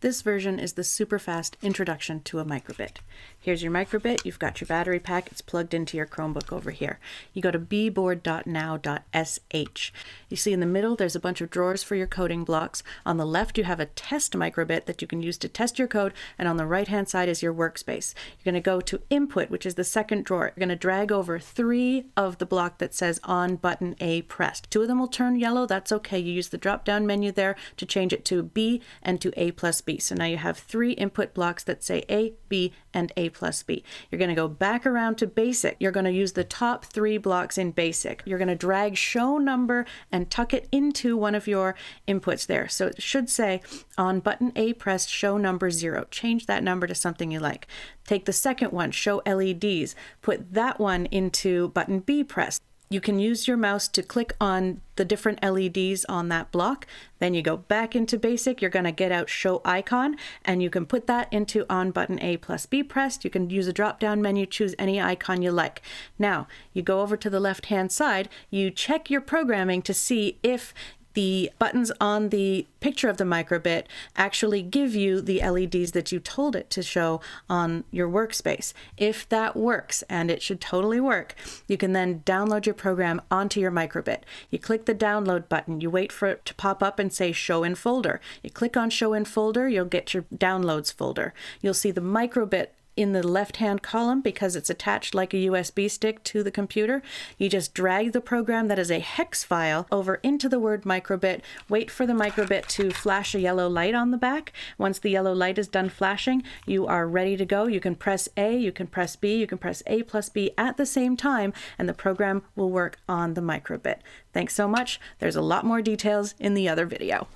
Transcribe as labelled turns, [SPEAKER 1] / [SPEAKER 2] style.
[SPEAKER 1] This version is the super fast introduction to a microbit. Here's your microbit. You've got your battery pack. It's plugged into your Chromebook over here. You go to bboard.now.sh. You see in the middle there's a bunch of drawers for your coding blocks. On the left you have a test microbit that you can use to test your code, and on the right hand side is your workspace. You're going to go to input, which is the second drawer. You're going to drag over 3 of the block that says on button A pressed. 2 of them will turn yellow. That's okay. You use the drop down menu there to change it to B and to A plus B. So now you have 3 input blocks that say A, B, and A plus B. You're going to go back around to basic. You're going to use the top 3 blocks in basic. You're going to drag show number and tuck it into one of your inputs there. So it should say on button A pressed, show number 0. Change that number to something you like. Take the second one, show LEDs. Put that one into button B pressed. You can use your mouse to click on the different LEDs on that block. Then you go back into basic. You're going to get out show icon, and you can put that into on button A plus B pressed. You can use a drop down menu, choose any icon you like. Now you go over to the left hand side, you check your programming to see if the buttons on the picture of the microbit actually give you the LEDs that you told it to show on your workspace. If that works, and it should totally work, you can then download your program onto your microbit. You click the download button, you wait for it to pop up and say show in folder. You click on show in folder, you'll get your downloads folder. You'll see the microbit in the left-hand column because it's attached like a USB stick to the computer. You just drag the program that is a hex file over into the word microbit, wait for the microbit to flash a yellow light on the back. Once the yellow light is done flashing, you are ready to go. You can press A, you can press B, you can press A plus B at the same time, and the program will work on the microbit. Thanks so much. There's a lot more details in the other video.